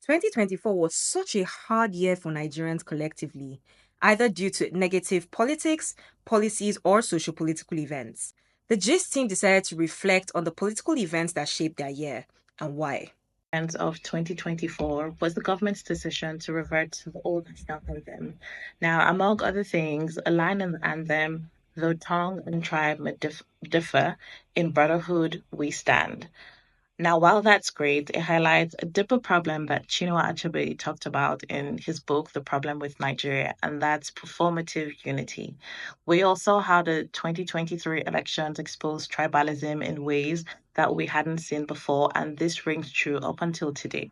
2024 was such a hard year for Nigerians collectively, either due to negative politics, policies, or social political events. The GIST team decided to reflect on the political events that shaped their year and why. Of 2024 was the government's decision to revert to the old national anthem. Now, among other things, a line in the anthem, though tongue and tribe may differ, in brotherhood we stand. Now, while that's great, it highlights a deeper problem that Chinua Achebe talked about in his book, The Problem with Nigeria, and that's performative unity. We also saw how the 2023 elections exposed tribalism in ways that we hadn't seen before, and this rings true up until today.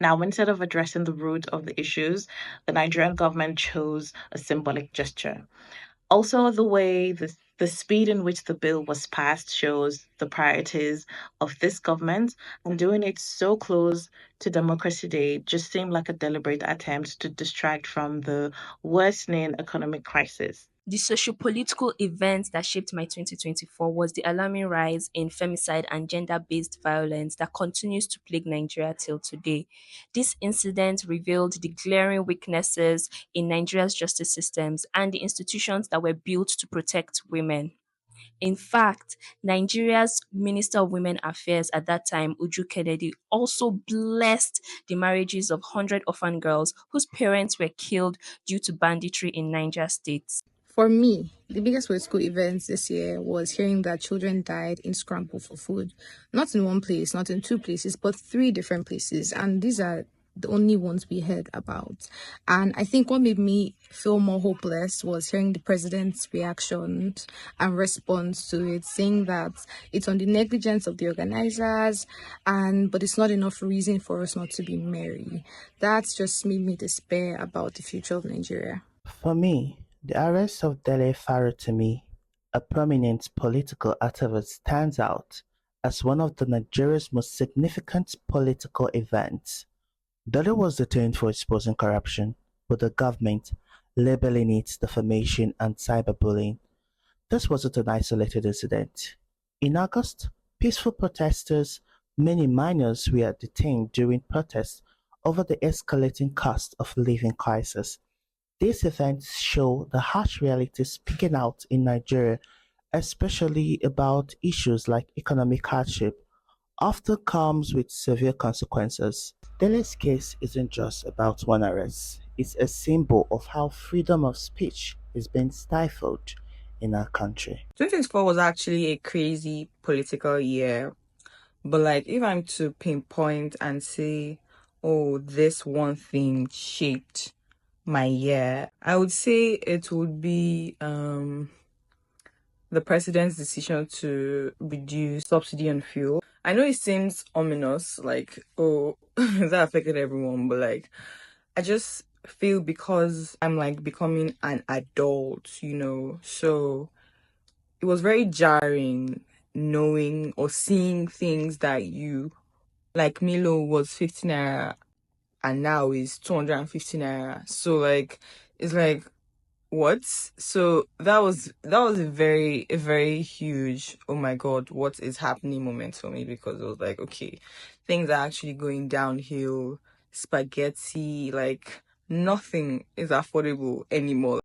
Now, instead of addressing the root of the issues, the Nigerian government chose a symbolic gesture. Also, the speed in which the bill was passed shows the priorities of this government, and doing it so close to Democracy Day just seemed like a deliberate attempt to distract from the worsening economic crisis. The socio-political event that shaped my 2024 was the alarming rise in femicide and gender-based violence that continues to plague Nigeria till today. This incident revealed the glaring weaknesses in Nigeria's justice systems and the institutions that were built to protect women. In fact, Nigeria's Minister of Women Affairs at that time, Uju Kennedy, also blessed the marriages of 100 orphan girls whose parents were killed due to banditry in Niger State. For me, the biggest political events this year was hearing that children died in scramble for food. Not in one place, not in two places, but three different places. And these are the only ones we heard about. And I think what made me feel more hopeless was hearing the president's reaction and response to it, saying that it's on the negligence of the organizers, and but it's not enough reason for us not to be merry. That's just made me despair about the future of Nigeria. For me, the arrest of Dele Faratimi, a prominent political activist, stands out as one of Nigeria's most significant political events. Dele was detained for exposing corruption, with the government labeling it defamation and cyberbullying. This wasn't an isolated incident. In August, peaceful protesters, many minors, were detained during protests over the escalating cost of living crisis. These events show the harsh realities speaking out in Nigeria, especially about issues like economic hardship, often comes with severe consequences. Dele's case isn't just about one arrest, it's a symbol of how freedom of speech is being stifled in our country. 2024 was actually a crazy political year, but like if I'm to pinpoint and say, oh, this one thing shaped my year, I would say it would be the president's decision to reduce subsidy on fuel. I know it seems ominous, like, oh, that affected everyone, but like, I just feel because I'm like becoming an adult, so it was very jarring knowing or seeing things that like Milo was 50 naira and now is 250 naira. So like, it's like, what? So that was a very huge, oh my god, what is happening moment for me, because it was like, okay, things are actually going downhill. Spaghetti, like nothing is affordable anymore.